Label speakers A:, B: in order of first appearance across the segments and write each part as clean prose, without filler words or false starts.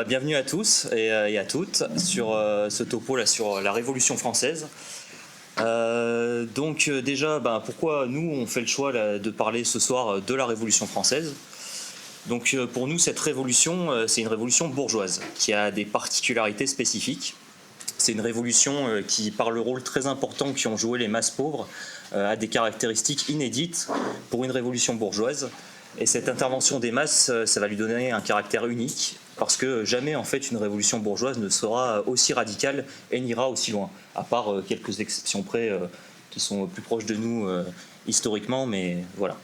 A: Bienvenue à tous et à toutes sur ce topo là sur la Révolution française. Déjà, pourquoi nous on fait le choix là, de parler ce soir de la Révolution française. Pour nous cette révolution c'est une révolution bourgeoise qui a des particularités spécifiques. C'est une révolution qui, par le rôle très important qu'ont joué les masses pauvres, a des caractéristiques inédites pour une révolution bourgeoise. Et cette intervention des masses, ça va lui donner un caractère unique, parce que jamais en fait une révolution bourgeoise ne sera aussi radicale et n'ira aussi loin, à part quelques exceptions près qui sont plus proches de nous historiquement, mais voilà.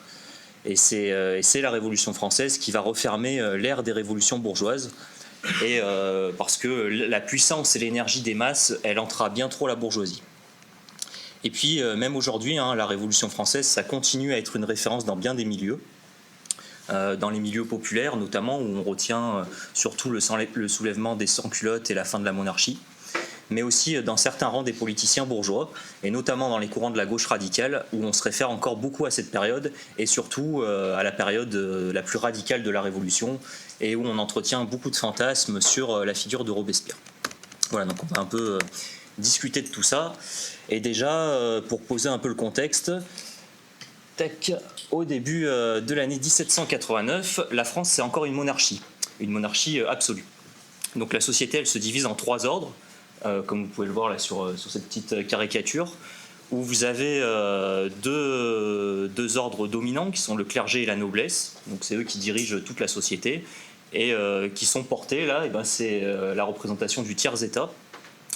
A: Et c'est la Révolution française qui va refermer l'ère des révolutions bourgeoises, et parce que la puissance et l'énergie des masses, elle entra bien trop la bourgeoisie. Et puis même aujourd'hui, la Révolution française, ça continue à être une référence dans bien des milieux. Dans les milieux populaires notamment, où on retient surtout le soulèvement des sans-culottes et la fin de la monarchie, mais aussi dans certains rangs des politiciens bourgeois, et notamment dans les courants de la gauche radicale, où on se réfère encore beaucoup à cette période, et surtout à la période la plus radicale de la Révolution, et où on entretient beaucoup de fantasmes sur la figure de Robespierre. Voilà, donc on va un peu discuter de tout ça, et déjà, pour poser un peu le contexte, au début de l'année 1789, la France c'est encore une monarchie absolue. Donc la société elle se divise en trois ordres, comme vous pouvez le voir là sur cette petite caricature, où vous avez deux ordres dominants qui sont le clergé et la noblesse, donc c'est eux qui dirigent toute la société, et qui sont portés là, c'est la représentation du tiers-état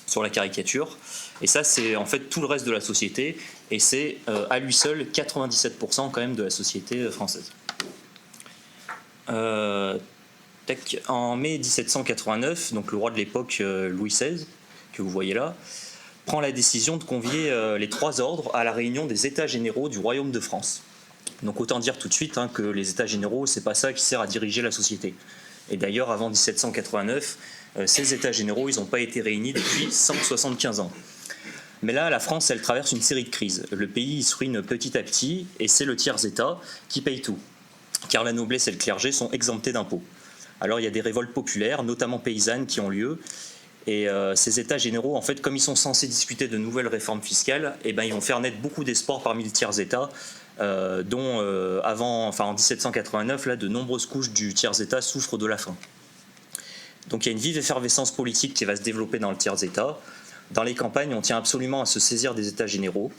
A: sur la caricature, et ça c'est en fait tout le reste de la société, et c'est à lui seul 97% quand même de la société française. En mai 1789, donc le roi de l'époque Louis XVI, que vous voyez là, prend la décision de convier les trois ordres à la réunion des États généraux du Royaume de France. Donc autant dire tout de suite que les États généraux, c'est pas ça qui sert à diriger la société. Et d'ailleurs, avant 1789, ces États généraux, ils n'ont pas été réunis depuis 175 ans. Mais là, la France, elle traverse une série de crises. Le pays, il se ruine petit à petit, et c'est le tiers-État qui paye tout, car la noblesse et le clergé sont exemptés d'impôts. Alors il y a des révoltes populaires, notamment paysannes, qui ont lieu, et ces États généraux, en fait, comme ils sont censés discuter de nouvelles réformes fiscales, ils vont faire naître beaucoup d'espoir parmi le tiers-État, dont en 1789, là, de nombreuses couches du tiers-État souffrent de la faim. Donc il y a une vive effervescence politique qui va se développer dans le tiers-État. Dans les campagnes, on tient absolument à se saisir des États généraux.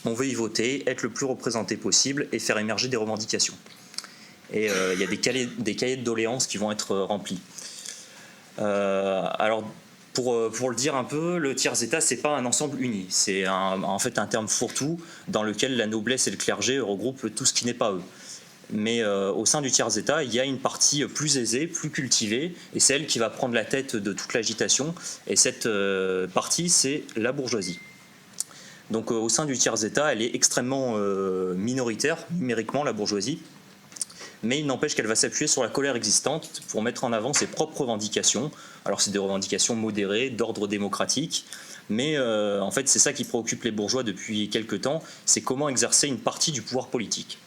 A: On veut y voter, être le plus représenté possible et faire émerger des revendications. Et il y a des cahiers de doléances qui vont être remplis. Alors, pour le dire un peu, le tiers-État, c'est pas un ensemble uni. C'est en fait un terme fourre-tout dans lequel la noblesse et le clergé regroupent tout ce qui n'est pas eux. Mais au sein du tiers-État, il y a une partie plus aisée, plus cultivée, et c'est elle qui va prendre la tête de toute l'agitation. Et cette partie, c'est la bourgeoisie. Donc au sein du tiers-État, elle est extrêmement minoritaire, numériquement, la bourgeoisie. Mais il n'empêche qu'elle va s'appuyer sur la colère existante pour mettre en avant ses propres revendications. Alors c'est des revendications modérées, d'ordre démocratique, mais en fait c'est ça qui préoccupe les bourgeois depuis quelque temps, c'est comment exercer une partie du pouvoir politique.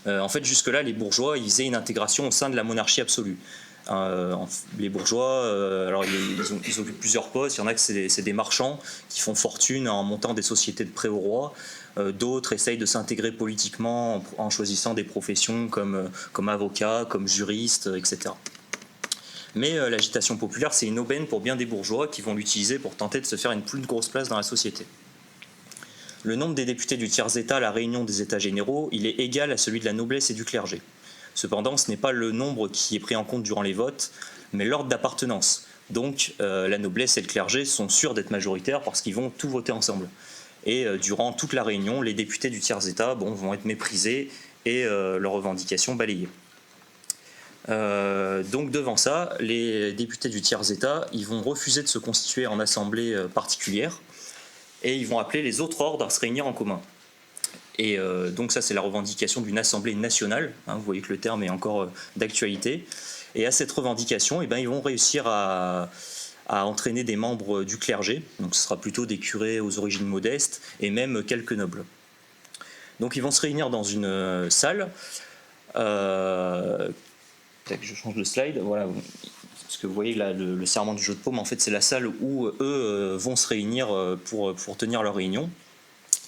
A: En fait, jusque-là, les bourgeois, ils faisaient une intégration au sein de la monarchie absolue. Les bourgeois, alors ils occupent plusieurs postes. Il y en a que c'est des marchands qui font fortune en montant des sociétés de prêt au roi. D'autres essayent de s'intégrer politiquement en choisissant des professions comme avocat, comme juriste, etc. Mais l'agitation populaire, c'est une aubaine pour bien des bourgeois qui vont l'utiliser pour tenter de se faire une plus grosse place dans la société. Le nombre des députés du tiers-État à la réunion des États généraux, il est égal à celui de la noblesse et du clergé. Cependant, ce n'est pas le nombre qui est pris en compte durant les votes, mais l'ordre d'appartenance. Donc la noblesse et le clergé sont sûrs d'être majoritaires parce qu'ils vont tout voter ensemble. Et durant toute la réunion, les députés du tiers-État vont être méprisés et leurs revendications balayées. Donc devant ça, les députés du tiers-État, ils vont refuser de se constituer en assemblée particulière, et ils vont appeler les autres ordres à se réunir en commun. Et donc ça, c'est la revendication d'une assemblée nationale. Vous voyez que le terme est encore d'actualité. Et à cette revendication, ils vont réussir à entraîner des membres du clergé. Donc ce sera plutôt des curés aux origines modestes et même quelques nobles. Donc ils vont se réunir dans une salle. Je change de slide. Voilà. Parce que vous voyez là, le serment du jeu de paume, en fait, c'est la salle où eux vont se réunir pour tenir leur réunion.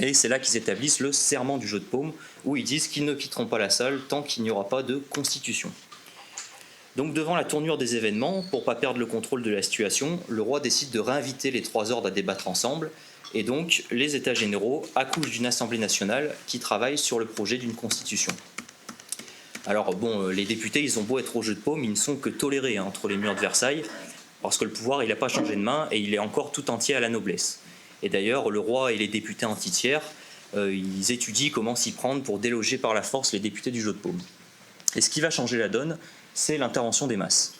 A: Et c'est là qu'ils établissent le serment du jeu de paume, où ils disent qu'ils ne quitteront pas la salle tant qu'il n'y aura pas de constitution. Donc devant la tournure des événements, pour ne pas perdre le contrôle de la situation, le roi décide de réinviter les trois ordres à débattre ensemble, et donc les États généraux accouchent d'une assemblée nationale qui travaille sur le projet d'une constitution. Alors bon, les députés, ils ont beau être au jeu de paume, ils ne sont que tolérés entre les murs de Versailles, parce que le pouvoir, il n'a pas changé de main, et il est encore tout entier à la noblesse. Et d'ailleurs, le roi et les députés anti-tiers, ils étudient comment s'y prendre pour déloger par la force les députés du jeu de paume. Et ce qui va changer la donne, c'est l'intervention des masses.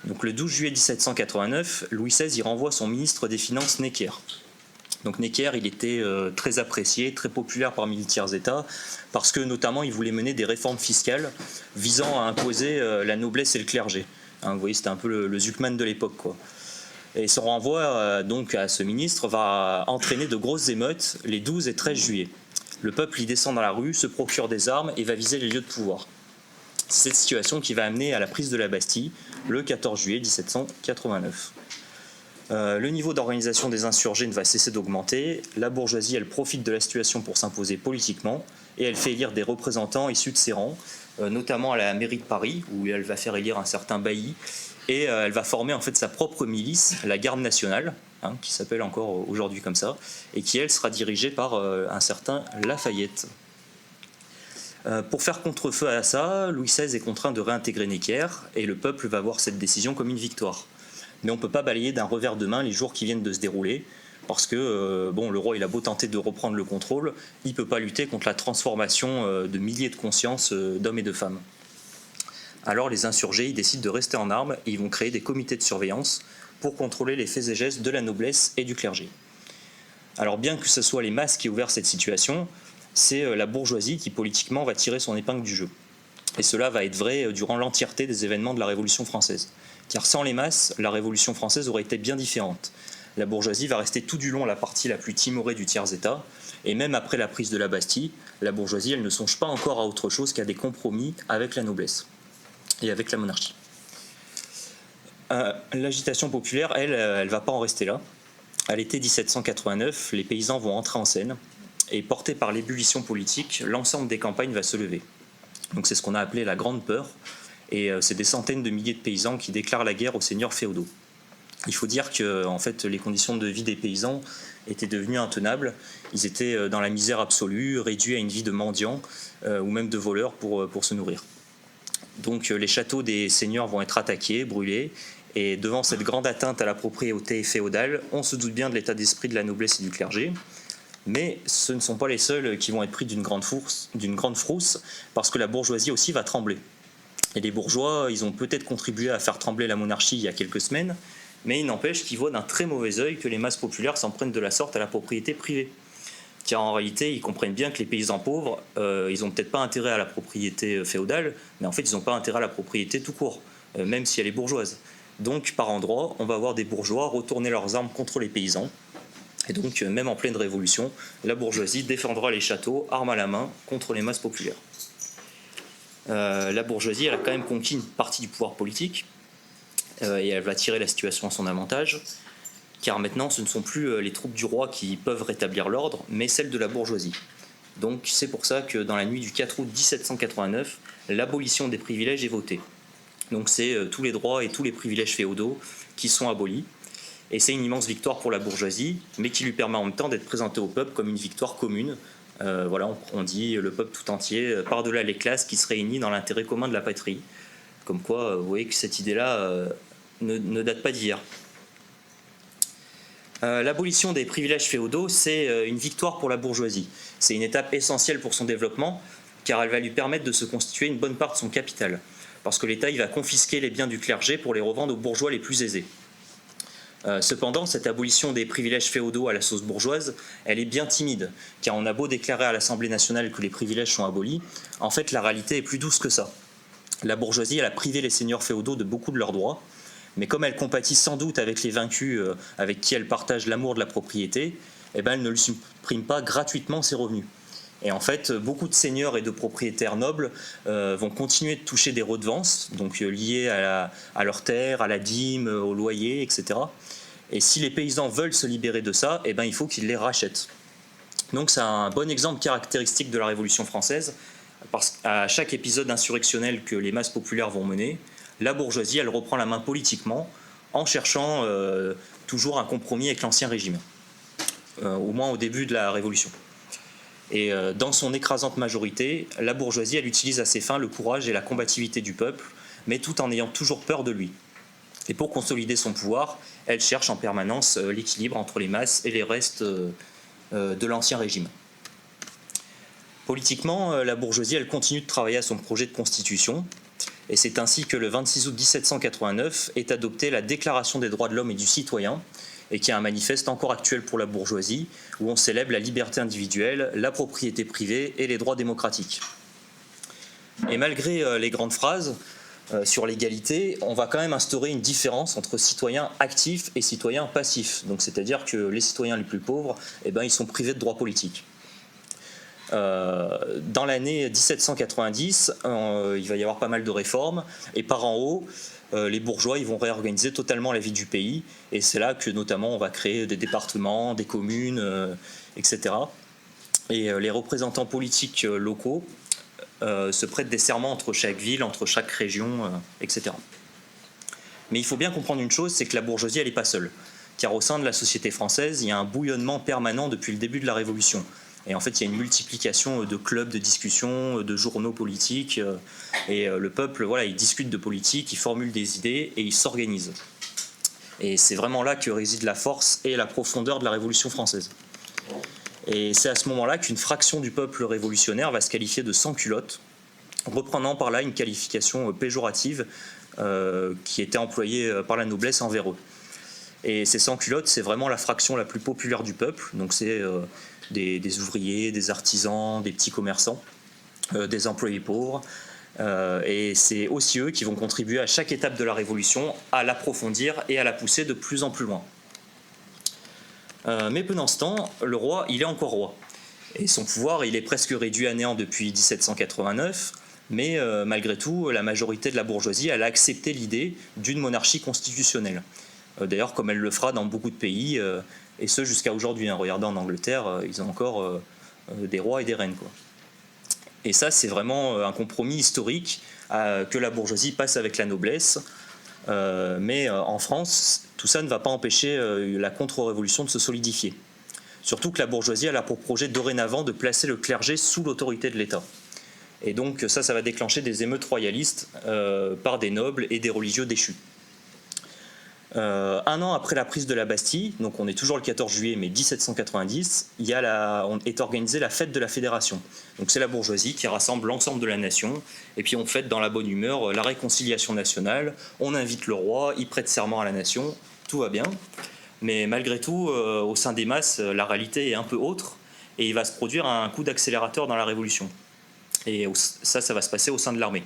A: Donc le 12 juillet 1789, Louis XVI y renvoie son ministre des Finances Necker. Donc Necker, il était très apprécié, très populaire parmi les tiers-États, parce que notamment il voulait mener des réformes fiscales visant à imposer la noblesse et le clergé. Hein, vous voyez, c'était un peu le Zuckman de l'époque, quoi. Et son renvoi donc à ce ministre va entraîner de grosses émeutes les 12 et 13 juillet. Le peuple y descend dans la rue, se procure des armes et va viser les lieux de pouvoir. C'est cette situation qui va amener à la prise de la Bastille le 14 juillet 1789. Le niveau d'organisation des insurgés ne va cesser d'augmenter. La bourgeoisie, elle profite de la situation pour s'imposer politiquement et elle fait élire des représentants issus de ses rangs, notamment à la mairie de Paris, où elle va faire élire un certain Bailly. Et elle va former en fait sa propre milice, la Garde nationale, hein, qui s'appelle encore aujourd'hui comme ça, et qui elle sera dirigée par un certain Lafayette. Pour faire contre-feu à ça, Louis XVI est contraint de réintégrer Necker, et le peuple va voir cette décision comme une victoire. Mais on ne peut pas balayer d'un revers de main les jours qui viennent de se dérouler, parce que bon, le roi il a beau tenter de reprendre le contrôle, il ne peut pas lutter contre la transformation de milliers de consciences d'hommes et de femmes. Alors les insurgés ils décident de rester en armes et ils vont créer des comités de surveillance pour contrôler les faits et gestes de la noblesse et du clergé. Alors bien que ce soit les masses qui aient ouvert cette situation, c'est la bourgeoisie qui politiquement va tirer son épingle du jeu. Et cela va être vrai durant l'entièreté des événements de la Révolution française. Car sans les masses, la Révolution française aurait été bien différente. La bourgeoisie va rester tout du long la partie la plus timorée du tiers-État, et même après la prise de la Bastille, la bourgeoisie elle ne songe pas encore à autre chose qu'à des compromis avec la noblesse et avec la monarchie. L'agitation populaire, elle ne va pas en rester là. À l'été 1789, les paysans vont entrer en scène et portés par l'ébullition politique, l'ensemble des campagnes va se lever. Donc c'est ce qu'on a appelé la Grande Peur, et c'est des centaines de milliers de paysans qui déclarent la guerre aux seigneurs féodaux. Il faut dire que en fait, les conditions de vie des paysans étaient devenues intenables. Ils étaient dans la misère absolue, réduits à une vie de mendiants ou même de voleurs pour se nourrir. Donc les châteaux des seigneurs vont être attaqués, brûlés, et devant cette grande atteinte à la propriété féodale, on se doute bien de l'état d'esprit de la noblesse et du clergé. Mais ce ne sont pas les seuls qui vont être pris d'une grande frousse, parce que la bourgeoisie aussi va trembler. Et les bourgeois, ils ont peut-être contribué à faire trembler la monarchie il y a quelques semaines, mais il n'empêche qu'ils voient d'un très mauvais œil que les masses populaires s'en prennent de la sorte à la propriété privée. Car en réalité, ils comprennent bien que les paysans pauvres, ils n'ont peut-être pas intérêt à la propriété féodale, mais en fait, ils n'ont pas intérêt à la propriété tout court, même si elle est bourgeoise. Donc, par endroits, on va voir des bourgeois retourner leurs armes contre les paysans. Et donc, même en pleine révolution, la bourgeoisie défendra les châteaux, armes à la main, contre les masses populaires. La bourgeoisie, elle a quand même conquis une partie du pouvoir politique, et elle va tirer la situation à son avantage, car maintenant, ce ne sont plus les troupes du roi qui peuvent rétablir l'ordre, mais celles de la bourgeoisie. Donc, c'est pour ça que dans la nuit du 4 août 1789, l'abolition des privilèges est votée. Donc, c'est tous les droits et tous les privilèges féodaux qui sont abolis. Et c'est une immense victoire pour la bourgeoisie, mais qui lui permet en même temps d'être présentée au peuple comme une victoire commune. Voilà, on dit le peuple tout entier, par-delà les classes, qui se réunit dans l'intérêt commun de la patrie. Comme quoi, vous voyez que cette idée-là ne date pas d'hier. L'abolition des privilèges féodaux, c'est une victoire pour la bourgeoisie. C'est une étape essentielle pour son développement, car elle va lui permettre de se constituer une bonne part de son capital. Parce que l'État il va confisquer les biens du clergé pour les revendre aux bourgeois les plus aisés. Cependant, cette abolition des privilèges féodaux à la sauce bourgeoise, elle est bien timide, car on a beau déclarer à l'Assemblée nationale que les privilèges sont abolis, en fait la réalité est plus douce que ça. La bourgeoisie elle a privé les seigneurs féodaux de beaucoup de leurs droits, mais comme elle compatit sans doute avec les vaincus avec qui elle partage l'amour de la propriété, eh ben, elle ne lui supprime pas gratuitement ses revenus. Et en fait, beaucoup de seigneurs et de propriétaires nobles vont continuer de toucher des redevances, donc liées à leurs terres, à la dîme, au loyer, etc. Et si les paysans veulent se libérer de ça, eh ben, il faut qu'ils les rachètent. Donc c'est un bon exemple caractéristique de la Révolution française, parce qu'à chaque épisode insurrectionnel que les masses populaires vont mener, la bourgeoisie, elle reprend la main politiquement en cherchant toujours un compromis avec l'Ancien Régime, au moins au début de la Révolution. Et dans son écrasante majorité, la bourgeoisie, elle utilise à ses fins le courage et la combativité du peuple, mais tout en ayant toujours peur de lui. Et pour consolider son pouvoir, elle cherche en permanence l'équilibre entre les masses et les restes de l'Ancien Régime. Politiquement, la bourgeoisie, elle continue de travailler à son projet de constitution, et c'est ainsi que le 26 août 1789 est adoptée la Déclaration des droits de l'homme et du citoyen, et qui est un manifeste encore actuel pour la bourgeoisie, où on célèbre la liberté individuelle, la propriété privée et les droits démocratiques. Et malgré les grandes phrases sur l'égalité, on va quand même instaurer une différence entre citoyens actifs et citoyens passifs. Donc, c'est-à-dire que les citoyens les plus pauvres, eh ben, ils sont privés de droits politiques. Dans l'année 1790, il va y avoir pas mal de réformes, et par en haut, les bourgeois ils vont réorganiser totalement la vie du pays, et c'est là que notamment on va créer des départements, des communes, etc. Et les représentants politiques locaux se prêtent des serments entre chaque ville, entre chaque région, etc. Mais il faut bien comprendre une chose, c'est que la bourgeoisie elle n'est pas seule, car au sein de la société française, il y a un bouillonnement permanent depuis le début de la Révolution. Et en fait, il y a une multiplication de clubs de discussion, de journaux politiques. Et le peuple, voilà, il discute de politique, il formule des idées et il s'organise. Et c'est vraiment là que réside la force et la profondeur de la Révolution française. Et c'est à ce moment-là qu'une fraction du peuple révolutionnaire va se qualifier de sans-culottes, reprenant par là une qualification péjorative qui était employée par la noblesse envers eux. Et ces sans-culottes, c'est vraiment la fraction la plus populaire du peuple. Donc c'est des ouvriers, des artisans, des petits commerçants, des employés pauvres. Et c'est aussi eux qui vont contribuer à chaque étape de la Révolution à l'approfondir et à la pousser de plus en plus loin. Mais pendant ce temps, le roi, il est encore roi. Et son pouvoir, il est presque réduit à néant depuis 1789. Mais malgré tout, la majorité de la bourgeoisie, elle a accepté l'idée d'une monarchie constitutionnelle. D'ailleurs, comme elle le fera dans beaucoup de pays, et ce jusqu'à aujourd'hui. Regardez en Angleterre, ils ont encore des rois et des reines, quoi. Et ça, c'est vraiment un compromis historique que la bourgeoisie passe avec la noblesse. Mais en France, tout ça ne va pas empêcher la contre-révolution de se solidifier. Surtout que la bourgeoisie elle a pour projet dorénavant de placer le clergé sous l'autorité de l'État. Et donc ça va déclencher des émeutes royalistes par des nobles et des religieux déchus. Un an après la prise de la Bastille, donc on est toujours le 14 juillet mais 1790, est organisée la fête de la Fédération. Donc c'est la bourgeoisie qui rassemble l'ensemble de la nation et puis on fête dans la bonne humeur la réconciliation nationale, on invite le roi, il prête serment à la nation, tout va bien. Mais malgré tout, au sein des masses, la réalité est un peu autre et il va se produire un coup d'accélérateur dans la Révolution. Et ça va se passer au sein de l'armée.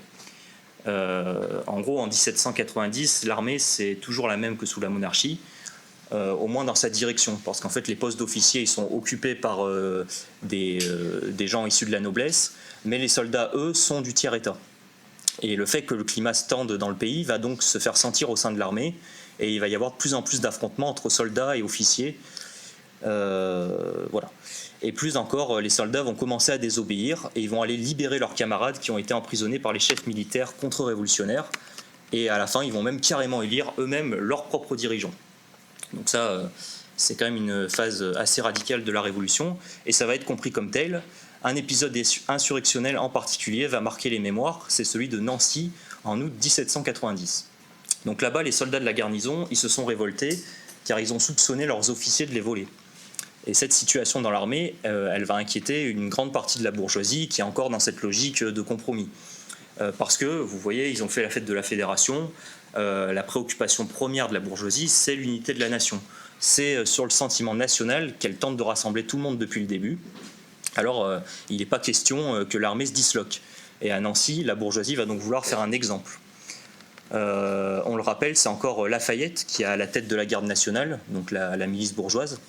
A: En gros, en 1790, l'armée, c'est toujours la même que sous la monarchie, au moins dans sa direction, parce qu'en fait, les postes d'officiers ils sont occupés par des gens issus de la noblesse, mais les soldats, eux, sont du tiers-état. Et le fait que le climat se tende dans le pays va donc se faire sentir au sein de l'armée, et il va y avoir de plus en plus d'affrontements entre soldats et officiers. Voilà. Et plus encore, les soldats vont commencer à désobéir et ils vont aller libérer leurs camarades qui ont été emprisonnés par les chefs militaires contre-révolutionnaires. Et à la fin, ils vont même carrément élire eux-mêmes leurs propres dirigeants. Donc ça, c'est quand même une phase assez radicale de la Révolution et ça va être compris comme tel. Un épisode insurrectionnel en particulier va marquer les mémoires, c'est celui de Nancy en août 1790. Donc là-bas, les soldats de la garnison, ils se sont révoltés car ils ont soupçonné leurs officiers de les voler. Et cette situation dans l'armée, elle va inquiéter une grande partie de la bourgeoisie qui est encore dans cette logique de compromis. Parce que, vous voyez, ils ont fait la fête de la Fédération, la préoccupation première de la bourgeoisie, c'est l'unité de la nation. C'est sur le sentiment national qu'elle tente de rassembler tout le monde depuis le début. Alors, il n'est pas question que l'armée se disloque. Et à Nancy, la bourgeoisie va donc vouloir faire un exemple. On le rappelle, c'est encore Lafayette qui est à la tête de la garde nationale, donc la milice bourgeoise.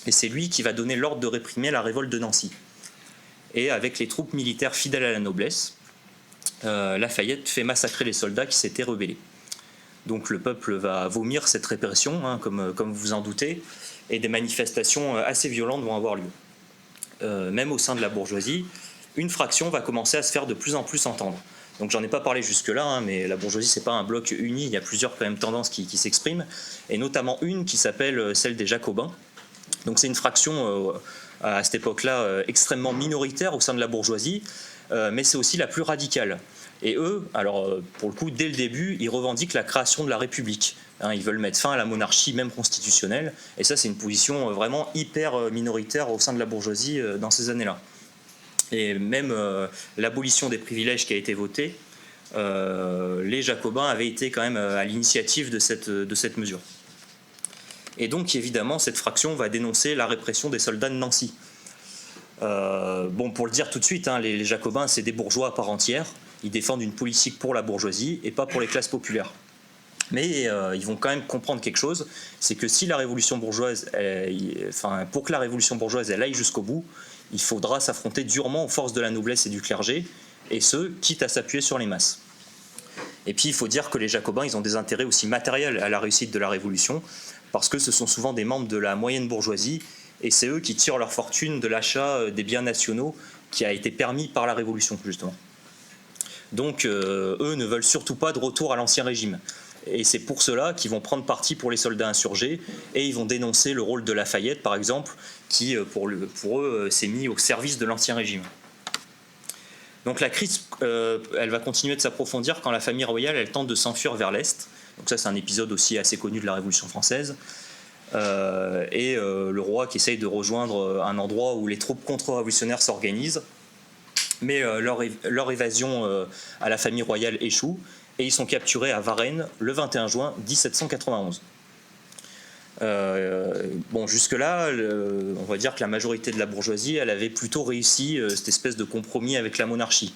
A: Et c'est lui qui va donner l'ordre de réprimer la révolte de Nancy. et avec les troupes militaires fidèles à la noblesse, Lafayette fait massacrer les soldats qui s'étaient rebellés. Donc le peuple va vomir cette répression, hein, comme vous vous en doutez, et des manifestations assez violentes vont avoir lieu. Même au sein de la bourgeoisie, une fraction va commencer à se faire de plus en plus entendre. Donc j'en ai pas parlé jusque-là, hein, mais la bourgeoisie c'est pas un bloc uni, il y a plusieurs quand même tendances qui s'expriment, et notamment une qui s'appelle celle des Jacobins. Donc c'est une fraction à cette époque-là extrêmement minoritaire au sein de la bourgeoisie, mais c'est aussi la plus radicale. Et eux, alors pour le coup, dès le début, ils revendiquent la création de la République. Hein, ils veulent mettre fin à la monarchie, même constitutionnelle, et ça c'est une position vraiment hyper minoritaire au sein de la bourgeoisie dans ces années-là. Et même l'abolition des privilèges qui a été votée, les Jacobins avaient été quand même à l'initiative de cette mesure. Et donc évidemment cette fraction va dénoncer la répression des soldats de Nancy. Bon, pour le dire tout de suite, hein, les Jacobins c'est des bourgeois à part entière, ils défendent une politique pour la bourgeoisie et pas pour les classes populaires. Mais ils vont quand même comprendre quelque chose, c'est que si la révolution bourgeoise, pour que la révolution bourgeoise elle aille jusqu'au bout, il faudra s'affronter durement aux forces de la noblesse et du clergé, et ce, quitte à s'appuyer sur les masses. Et puis il faut dire que les Jacobins, ils ont des intérêts aussi matériels à la réussite de la Révolution, parce que ce sont souvent des membres de la moyenne bourgeoisie, et c'est eux qui tirent leur fortune de l'achat des biens nationaux qui a été permis par la Révolution, justement. Donc eux ne veulent surtout pas de retour à l'Ancien Régime. Et c'est pour cela qu'ils vont prendre parti pour les soldats insurgés, et ils vont dénoncer le rôle de Lafayette, par exemple, qui, pour eux, s'est mis au service de l'Ancien Régime. Donc la crise, elle va continuer de s'approfondir quand la famille royale, elle tente de s'enfuir vers l'Est. Donc ça, c'est un épisode aussi assez connu de la Révolution française. Le roi qui essaye de rejoindre un endroit où les troupes contre-révolutionnaires s'organisent. Mais leur évasion à la famille royale échoue, et ils sont capturés à Varennes le 21 juin 1791. Bon, jusque-là, on va dire que la majorité de la bourgeoisie, elle avait plutôt réussi cette espèce de compromis avec la monarchie.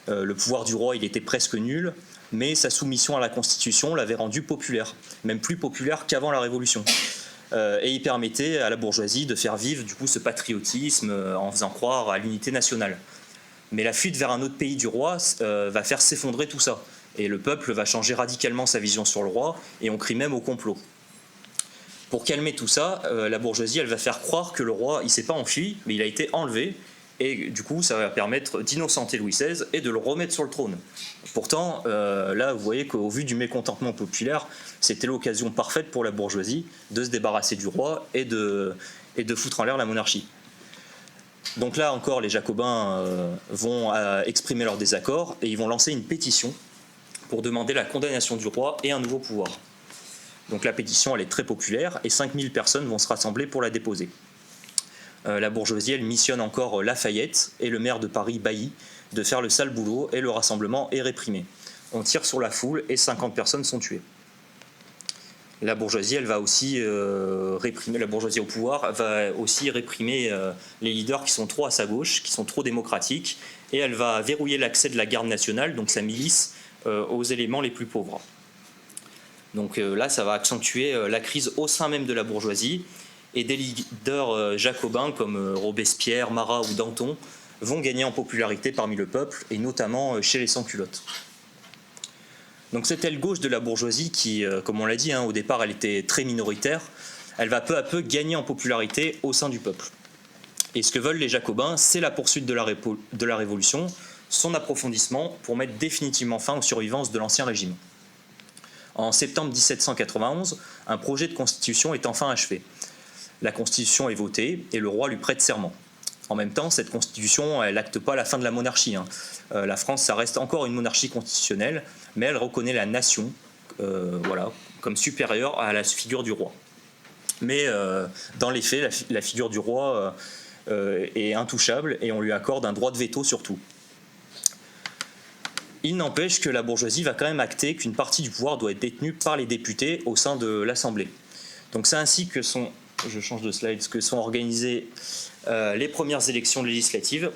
A: Le pouvoir du roi, il était presque nul, mais sa soumission à la Constitution l'avait rendu populaire, même plus populaire qu'avant la Révolution. Et il permettait à la bourgeoisie de faire vivre du coup ce patriotisme en faisant croire à l'unité nationale. Mais la fuite vers un autre pays du roi va faire s'effondrer tout ça. Et le peuple va changer radicalement sa vision sur le roi, et on crie même au complot. Pour calmer tout ça, la bourgeoisie, elle va faire croire que le roi, il ne s'est pas enfui, mais il a été enlevé, et du coup, ça va permettre d'innocenter Louis XVI et de le remettre sur le trône. Pourtant, là, vous voyez qu'au vu du mécontentement populaire, c'était l'occasion parfaite pour la bourgeoisie de se débarrasser du roi et de foutre en l'air la monarchie. Donc là encore, les Jacobins vont exprimer leur désaccord, et ils vont lancer une pétition pour demander la condamnation du roi et un nouveau pouvoir. Donc la pétition, elle est très populaire, et 5000 personnes vont se rassembler pour la déposer. La bourgeoisie, elle missionne encore Lafayette et le maire de Paris, Bailly, de faire le sale boulot, et le rassemblement est réprimé. On tire sur la foule et 50 personnes sont tuées. La bourgeoisie, elle va aussi réprimer, la bourgeoisie au pouvoir va aussi réprimer les leaders qui sont trop à sa gauche, qui sont trop démocratiques, et elle va verrouiller l'accès de la garde nationale, donc sa milice, aux éléments les plus pauvres. Donc là, ça va accentuer la crise au sein même de la bourgeoisie, et des leaders jacobins comme Robespierre, Marat ou Danton vont gagner en popularité parmi le peuple, et notamment chez les sans-culottes. Donc cette aile gauche de la bourgeoisie qui, comme on l'a dit, au départ elle était très minoritaire, elle va peu à peu gagner en popularité au sein du peuple. Et ce que veulent les Jacobins, c'est la poursuite de la Révolution, son approfondissement pour mettre définitivement fin aux survivances de l'Ancien Régime. En septembre 1791, un projet de constitution est enfin achevé. La constitution est votée et le roi lui prête serment. En même temps, cette constitution, elle n'acte pas la fin de la monarchie. La France, ça reste encore une monarchie constitutionnelle, mais elle reconnaît la nation comme supérieure à la figure du roi. Mais dans les faits, la figure du roi est intouchable, et on lui accorde un droit de veto sur tout. Il n'empêche que la bourgeoisie va quand même acter qu'une partie du pouvoir doit être détenue par les députés au sein de l'Assemblée. Donc c'est ainsi que sont organisées les premières élections législatives.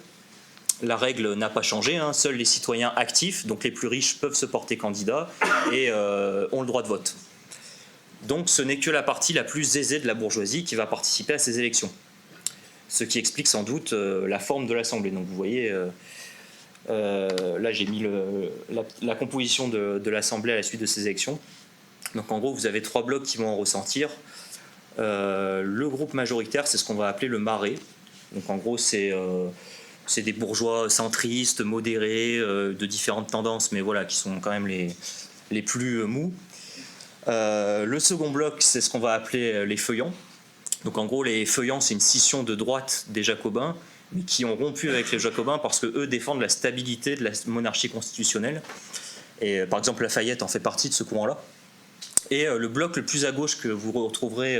A: La règle n'a pas changé, seuls les citoyens actifs, donc les plus riches, peuvent se porter candidats et ont le droit de vote. Donc ce n'est que la partie la plus aisée de la bourgeoisie qui va participer à ces élections. ce qui explique sans doute la forme de l'Assemblée. Donc vous voyez, là j'ai mis la composition de l'Assemblée à la suite de ces élections. Donc en gros, vous avez 3 blocs qui vont en ressentir. Le groupe majoritaire, c'est ce qu'on va appeler le Marais. Donc en gros, c'est des bourgeois centristes, modérés, de différentes tendances, mais voilà, qui sont quand même les plus mous. Le second bloc, c'est ce qu'on va appeler les Feuillants. Donc en gros, les Feuillants, c'est une scission de droite des Jacobins, mais qui ont rompu avec les Jacobins parce qu'eux défendent la stabilité de la monarchie constitutionnelle. Et par exemple, Lafayette en fait partie de ce courant-là. Et le bloc le plus à gauche que vous retrouverez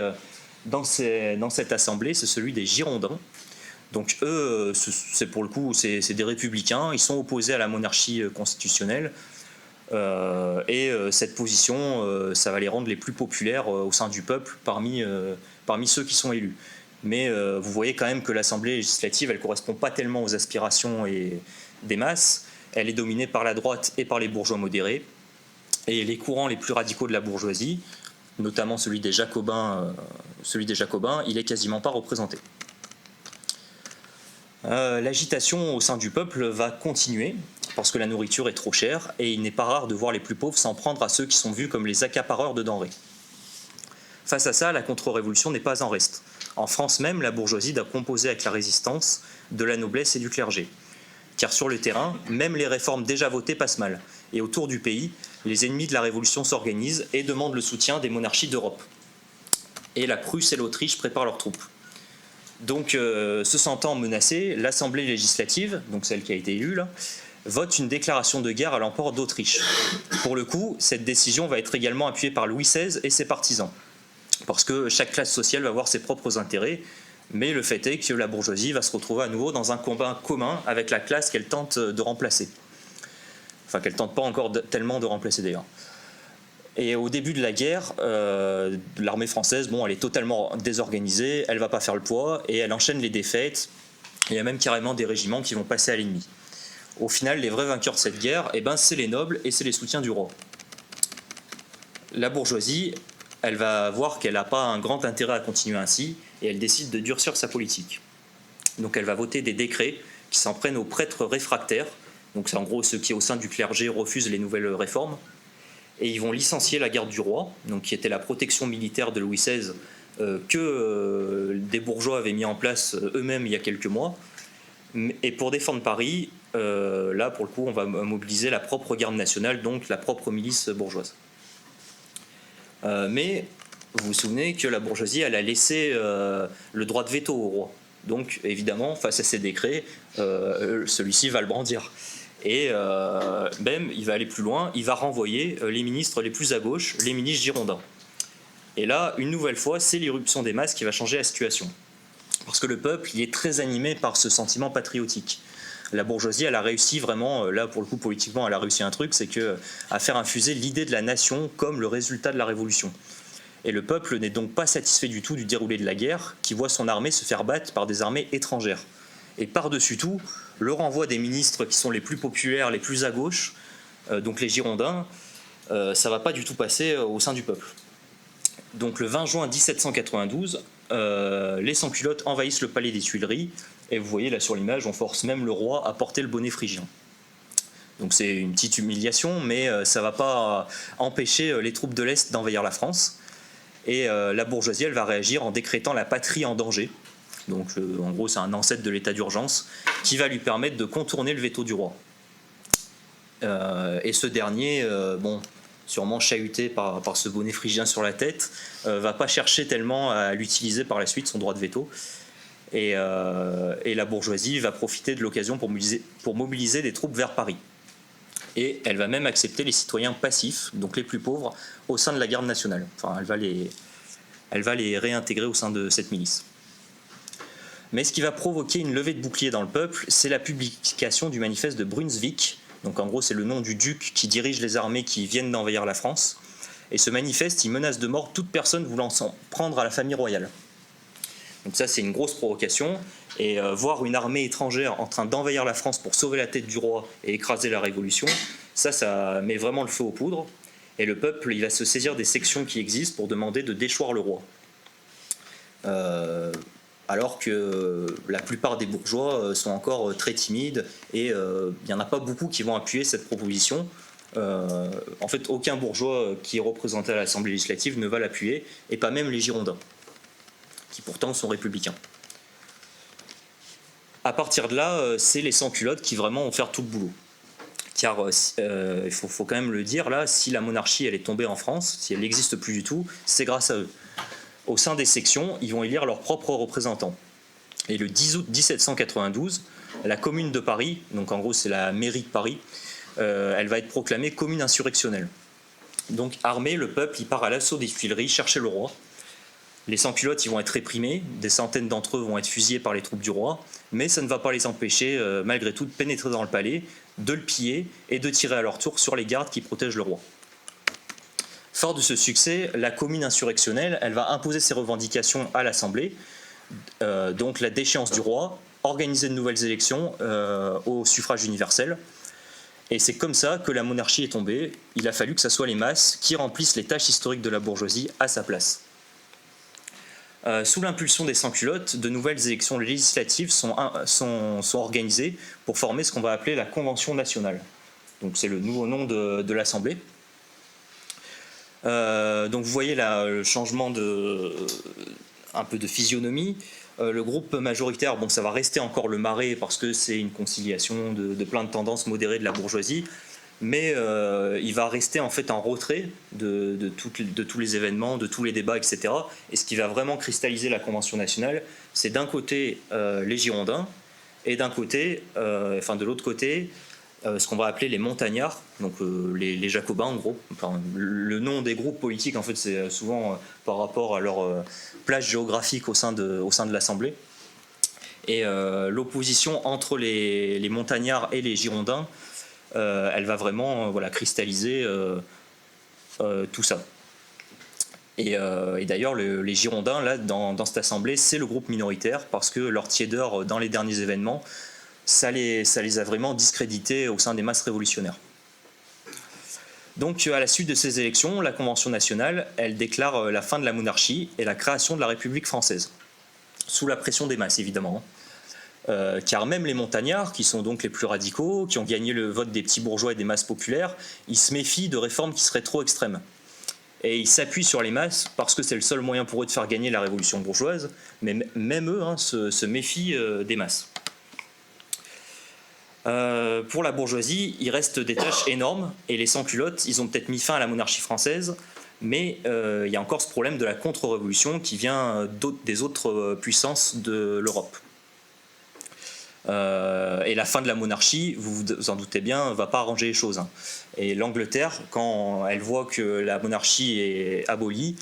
A: dans cette assemblée, c'est celui des Girondins. Donc eux, c'est pour le coup, c'est des républicains, ils sont opposés à la monarchie constitutionnelle. Cette position, ça va les rendre les plus populaires au sein du peuple parmi ceux qui sont élus. Mais vous voyez quand même que l'Assemblée législative, elle ne correspond pas tellement aux aspirations des masses. Elle est dominée par la droite et par les bourgeois modérés. Et les courants les plus radicaux de la bourgeoisie, notamment celui des Jacobins, il est quasiment pas représenté. L'agitation au sein du peuple va continuer parce que la nourriture est trop chère et il n'est pas rare de voir les plus pauvres s'en prendre à ceux qui sont vus comme les accapareurs de denrées. Face à ça, la contre-révolution n'est pas en reste. En France même, la bourgeoisie doit composer avec la résistance de la noblesse et du clergé. Car sur le terrain, même les réformes déjà votées passent mal. Et autour du pays, les ennemis de la Révolution s'organisent et demandent le soutien des monarchies d'Europe. Et la Prusse et l'Autriche préparent leurs troupes. Donc, se sentant menacée, l'Assemblée législative, donc celle qui a été élue là, vote une déclaration de guerre à l'empereur d'Autriche. Pour le coup, cette décision va être également appuyée par Louis XVI et ses partisans. Parce que chaque classe sociale va avoir ses propres intérêts, mais le fait est que la bourgeoisie va se retrouver à nouveau dans un combat commun avec la classe qu'elle tente de remplacer. Enfin, qu'elle ne tente pas encore tellement de remplacer d'ailleurs. Et au début de la guerre, l'armée française, elle est totalement désorganisée, elle ne va pas faire le poids, et elle enchaîne les défaites. Il y a même carrément des régiments qui vont passer à l'ennemi. Au final, les vrais vainqueurs de cette guerre, c'est les nobles et c'est les soutiens du roi. La bourgeoisie, elle va voir qu'elle n'a pas un grand intérêt à continuer ainsi, et elle décide de durcir sa politique. Donc elle va voter des décrets qui s'en prennent aux prêtres réfractaires, donc c'est en gros ceux qui au sein du clergé refusent les nouvelles réformes, et ils vont licencier la garde du roi, donc qui était la protection militaire de Louis XVI que des bourgeois avaient mis en place eux-mêmes il y a quelques mois. Et pour défendre Paris, là pour le coup on va mobiliser la propre garde nationale, donc la propre milice bourgeoise. Mais vous vous souvenez que la bourgeoisie elle a laissé le droit de veto au roi. Donc évidemment face à ces décrets, celui-ci va le brandir. Et même, il va aller plus loin, il va renvoyer les ministres les plus à gauche, les ministres girondins. Et là, une nouvelle fois, c'est l'irruption des masses qui va changer la situation. Parce que le peuple, il est très animé par ce sentiment patriotique. La bourgeoisie, elle a réussi vraiment, là pour le coup politiquement, elle a réussi un truc, c'est à faire infuser l'idée de la nation comme le résultat de la révolution. Et le peuple n'est donc pas satisfait du tout du déroulé de la guerre, qui voit son armée se faire battre par des armées étrangères. Et par-dessus tout, le renvoi des ministres qui sont les plus populaires, les plus à gauche, donc les Girondins, ça ne va pas du tout passer au sein du peuple. Donc le 20 juin 1792, les sans-culottes envahissent le palais des Tuileries, et vous voyez là sur l'image, on force même le roi à porter le bonnet phrygien. Donc c'est une petite humiliation, mais ça ne va pas empêcher les troupes de l'Est d'envahir la France. Et la bourgeoisie, elle va réagir en décrétant la patrie en danger. Donc en gros c'est un ancêtre de l'état d'urgence qui va lui permettre de contourner le veto du roi. Et ce dernier, sûrement chahuté par ce bonnet phrygien sur la tête, va pas chercher tellement à l'utiliser par la suite, son droit de veto. Et la bourgeoisie va profiter de l'occasion pour mobiliser des troupes vers Paris. Et elle va même accepter les citoyens passifs, donc les plus pauvres, au sein de la garde nationale. Enfin, elle va les réintégrer au sein de cette milice. Mais ce qui va provoquer une levée de bouclier dans le peuple, c'est la publication du manifeste de Brunswick. Donc en gros, c'est le nom du duc qui dirige les armées qui viennent d'envahir la France. Et ce manifeste, il menace de mort toute personne voulant s'en prendre à la famille royale. Donc ça, c'est une grosse provocation. Et voir une armée étrangère en train d'envahir la France pour sauver la tête du roi et écraser la Révolution, ça met vraiment le feu aux poudres. Et le peuple, il va se saisir des sections qui existent pour demander de déchoir le roi. alors que la plupart des bourgeois sont encore très timides et il n'y en a pas beaucoup qui vont appuyer cette proposition. En fait, aucun bourgeois qui est représenté à l'Assemblée législative ne va l'appuyer, et pas même les Girondins, qui pourtant sont républicains. À partir de là, c'est les sans-culottes qui vraiment vont faire tout le boulot. Car il faut quand même le dire, là, si la monarchie elle est tombée en France, si elle n'existe plus du tout, c'est grâce à eux. Au sein des sections, ils vont élire leurs propres représentants. Et le 10 août 1792, la commune de Paris, donc en gros c'est la mairie de Paris, elle va être proclamée commune insurrectionnelle. Donc armé, le peuple il part à l'assaut des Tuileries chercher le roi. Les sans-culottes ils vont être réprimés, des centaines d'entre eux vont être fusillés par les troupes du roi, mais ça ne va pas les empêcher malgré tout de pénétrer dans le palais, de le piller et de tirer à leur tour sur les gardes qui protègent le roi. Fort de ce succès, la commune insurrectionnelle elle va imposer ses revendications à l'Assemblée, donc la déchéance du roi, organiser de nouvelles élections au suffrage universel. Et c'est comme ça que la monarchie est tombée. Il a fallu que ce soit les masses qui remplissent les tâches historiques de la bourgeoisie à sa place. Sous l'impulsion des sans-culottes, de nouvelles élections législatives sont organisées pour former ce qu'on va appeler la Convention nationale. Donc c'est le nouveau nom de l'Assemblée. Donc vous voyez là le changement un peu de physionomie. Le groupe majoritaire, bon, ça va rester encore le Marais parce que c'est une conciliation de plein de tendances modérées de la bourgeoisie, mais il va rester en fait en retrait de tous les événements, de tous les débats, etc. Et ce qui va vraiment cristalliser la Convention nationale, c'est d'un côté les Girondins et de l'autre côté, ce qu'on va appeler les montagnards, donc les Jacobins en gros. Enfin, le nom des groupes politiques en fait c'est souvent par rapport à leur place géographique au sein de l'Assemblée. Et l'opposition entre les montagnards et les Girondins, elle va vraiment cristalliser tout ça. Et d'ailleurs les Girondins là dans cette Assemblée c'est le groupe minoritaire parce que leur tiédeur dans les derniers événements ça les a vraiment discrédités au sein des masses révolutionnaires. Donc à la suite de ces élections, la Convention nationale, elle déclare la fin de la monarchie et la création de la République française, sous la pression des masses évidemment. Car même les montagnards, qui sont donc les plus radicaux, qui ont gagné le vote des petits bourgeois et des masses populaires, ils se méfient de réformes qui seraient trop extrêmes. Et ils s'appuient sur les masses parce que c'est le seul moyen pour eux de faire gagner la révolution bourgeoise, mais même eux se méfient des masses. Pour la bourgeoisie, il reste des tâches énormes et les sans-culottes, ils ont peut-être mis fin à la monarchie française, mais il y a encore ce problème de la contre-révolution qui vient des autres puissances de l'Europe. Et la fin de la monarchie, vous vous en doutez bien, ne va pas arranger les choses. Et l'Angleterre, quand elle voit que la monarchie est abolie,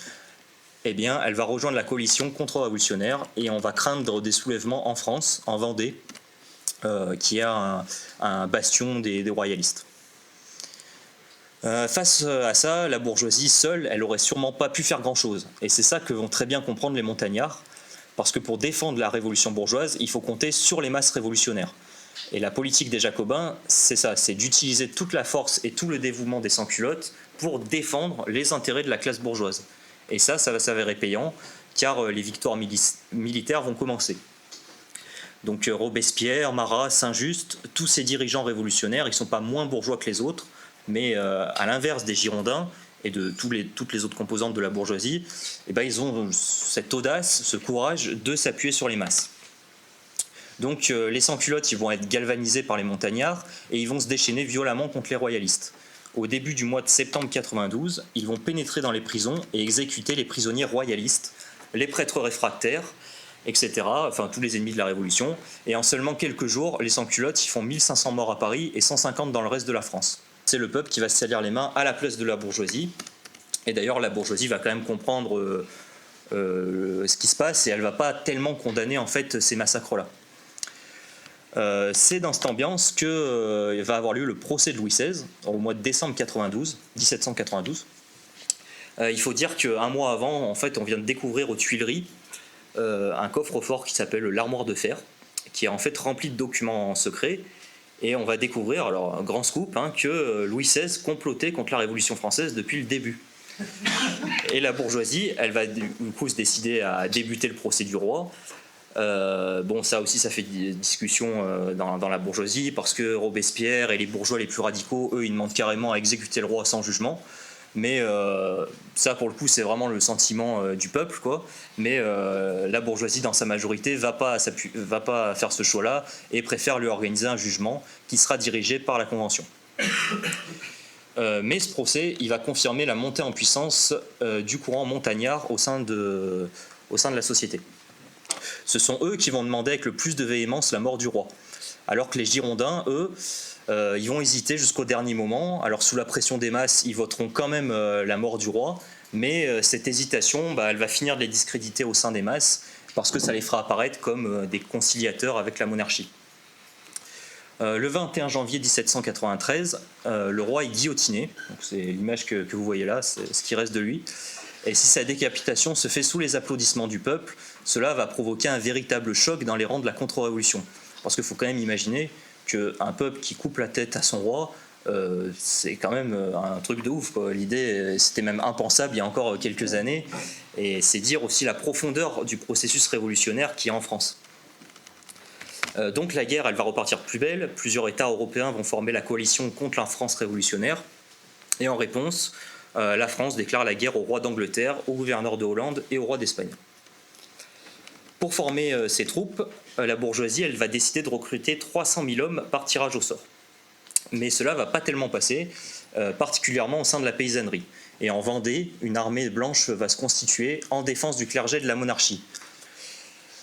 A: eh bien, elle va rejoindre la coalition contre-révolutionnaire et on va craindre des soulèvements en France, en Vendée, qui est un bastion des royalistes. Face à ça, la bourgeoisie seule, elle aurait sûrement pas pu faire grand-chose. Et c'est ça que vont très bien comprendre les montagnards, parce que pour défendre la révolution bourgeoise, il faut compter sur les masses révolutionnaires. Et la politique des Jacobins, c'est ça, c'est d'utiliser toute la force et tout le dévouement des sans-culottes pour défendre les intérêts de la classe bourgeoise. Et ça va s'avérer payant, car les victoires militaires vont commencer. Donc Robespierre, Marat, Saint-Just, tous ces dirigeants révolutionnaires, ils ne sont pas moins bourgeois que les autres, mais à l'inverse des Girondins et de toutes les autres composantes de la bourgeoisie, eh ben, ils ont cette audace, ce courage de s'appuyer sur les masses. Donc les sans-culottes ils vont être galvanisés par les montagnards et ils vont se déchaîner violemment contre les royalistes. Au début du mois de septembre 92, ils vont pénétrer dans les prisons et exécuter les prisonniers royalistes, les prêtres réfractaires, etc., enfin tous les ennemis de la Révolution. Et en seulement quelques jours, les sans-culottes ils font 1500 morts à Paris et 150 dans le reste de la France. C'est le peuple qui va se salir les mains à la place de la bourgeoisie. Et d'ailleurs, la bourgeoisie va quand même comprendre ce qui se passe et elle ne va pas tellement condamner en fait ces massacres-là. C'est dans cette ambiance que va avoir lieu le procès de Louis XVI au mois de décembre 1792. Il faut dire qu'un mois avant, en fait, on vient de découvrir aux Tuileries un coffre-fort qui s'appelle l'armoire de fer, qui est en fait rempli de documents secrets. Et on va découvrir, alors un grand scoop, que Louis XVI complotait contre la Révolution française depuis le début. Et la bourgeoisie, elle va du coup se décider à débuter le procès du roi. Bon, ça aussi, ça fait discussion dans la bourgeoisie, parce que Robespierre et les bourgeois les plus radicaux, eux, ils demandent carrément à exécuter le roi sans jugement. Mais ça, pour le coup, c'est vraiment le sentiment du peuple, quoi. Mais la bourgeoisie, dans sa majorité, va pas faire ce choix-là et préfère lui organiser un jugement qui sera dirigé par la Convention. Mais ce procès, il va confirmer la montée en puissance du courant montagnard au sein de la société. Ce sont eux qui vont demander avec le plus de véhémence la mort du roi. Alors que les Girondins, eux, ils vont hésiter jusqu'au dernier moment. Alors sous la pression des masses, ils voteront quand même la mort du roi, mais cette hésitation, elle va finir de les discréditer au sein des masses, parce que ça les fera apparaître comme des conciliateurs avec la monarchie. Le 21 janvier 1793, le roi est guillotiné. C'est l'image que vous voyez là, c'est ce qui reste de lui. Et si sa décapitation se fait sous les applaudissements du peuple, cela va provoquer un véritable choc dans les rangs de la contre-révolution. Parce qu'il faut quand même imaginer qu'un peuple qui coupe la tête à son roi, c'est quand même un truc de ouf, quoi. L'idée, c'était même impensable il y a encore quelques années. Et c'est dire aussi la profondeur du processus révolutionnaire qui est en France. Donc la guerre, elle va repartir plus belle. Plusieurs États européens vont former la coalition contre la France révolutionnaire. Et en réponse, la France déclare la guerre au roi d'Angleterre, au gouverneur de Hollande et au roi d'Espagne. Pour former ces troupes, la bourgeoisie, elle va décider de recruter 300 000 hommes par tirage au sort. Mais cela ne va pas tellement passer, particulièrement au sein de la paysannerie. Et en Vendée, une armée blanche va se constituer en défense du clergé de la monarchie.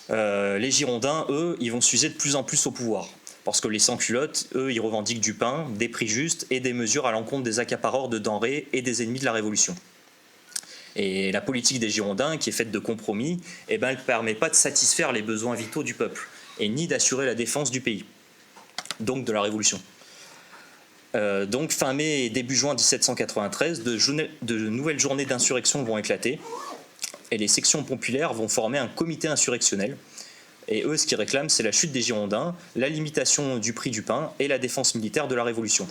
A: Les Girondins, eux, ils vont s'user de plus en plus au pouvoir. Parce que les sans-culottes, eux, ils revendiquent du pain, des prix justes et des mesures à l'encontre des accapareurs de denrées et des ennemis de la Révolution. Et la politique des Girondins, qui est faite de compromis, elle ne permet pas de satisfaire les besoins vitaux du peuple, et ni d'assurer la défense du pays, donc de la Révolution. Donc fin mai et début juin 1793, de nouvelles journées d'insurrection vont éclater, et les sections populaires vont former un comité insurrectionnel. Et eux, ce qu'ils réclament, c'est la chute des Girondins, la limitation du prix du pain et la défense militaire de la Révolution.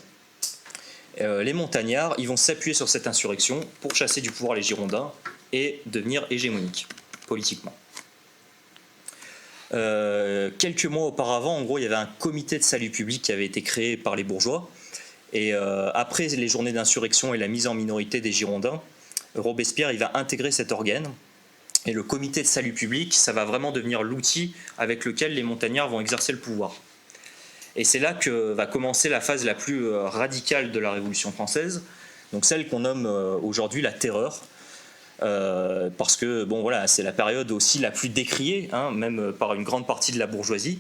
A: Les montagnards, ils vont s'appuyer sur cette insurrection pour chasser du pouvoir les Girondins et devenir hégémoniques, politiquement. Quelques mois auparavant, en gros, il y avait un comité de salut public qui avait été créé par les bourgeois. Et après les journées d'insurrection et la mise en minorité des Girondins, Robespierre, il va intégrer cet organe. Et le comité de salut public, ça va vraiment devenir l'outil avec lequel les montagnards vont exercer le pouvoir. Et c'est là que va commencer la phase la plus radicale de la Révolution française, donc celle qu'on nomme aujourd'hui la Terreur, parce que bon, voilà, c'est la période aussi la plus décriée, même par une grande partie de la bourgeoisie.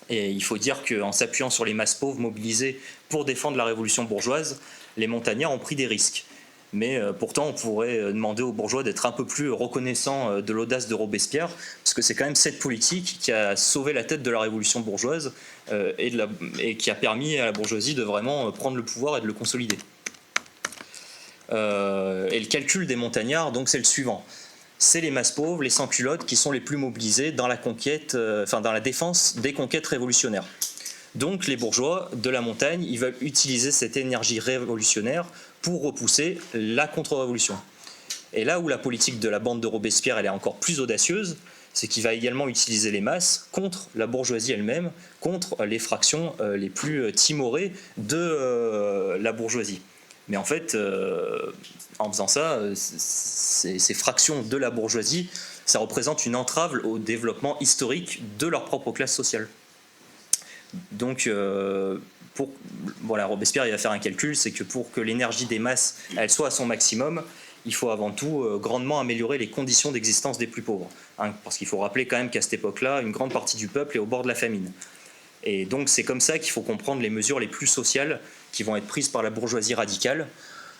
A: Et il faut dire qu'en s'appuyant sur les masses pauvres mobilisées pour défendre la Révolution bourgeoise, les montagnards ont pris des risques. Mais pourtant, on pourrait demander aux bourgeois d'être un peu plus reconnaissants de l'audace de Robespierre, parce que c'est quand même cette politique qui a sauvé la tête de la révolution bourgeoise et qui a permis à la bourgeoisie de vraiment prendre le pouvoir et de le consolider. Et le calcul des montagnards, donc, c'est le suivant. C'est les masses pauvres, les sans-culottes, qui sont les plus mobilisés dans la conquête, dans la défense des conquêtes révolutionnaires. Donc les bourgeois de la montagne, ils veulent utiliser cette énergie révolutionnaire pour repousser la contre-révolution. Et là où la politique de la bande de Robespierre elle est encore plus audacieuse, c'est qu'il va également utiliser les masses contre la bourgeoisie elle-même, contre les fractions les plus timorées de la bourgeoisie. Mais en fait, en faisant ça, ces fractions de la bourgeoisie, ça représente une entrave au développement historique de leur propre classe sociale. Donc, voilà, Robespierre il va faire un calcul, c'est que pour que l'énergie des masses elle soit à son maximum, il faut avant tout grandement améliorer les conditions d'existence des plus pauvres. Parce qu'il faut rappeler quand même qu'à cette époque-là, une grande partie du peuple est au bord de la famine. Et donc c'est comme ça qu'il faut comprendre les mesures les plus sociales qui vont être prises par la bourgeoisie radicale.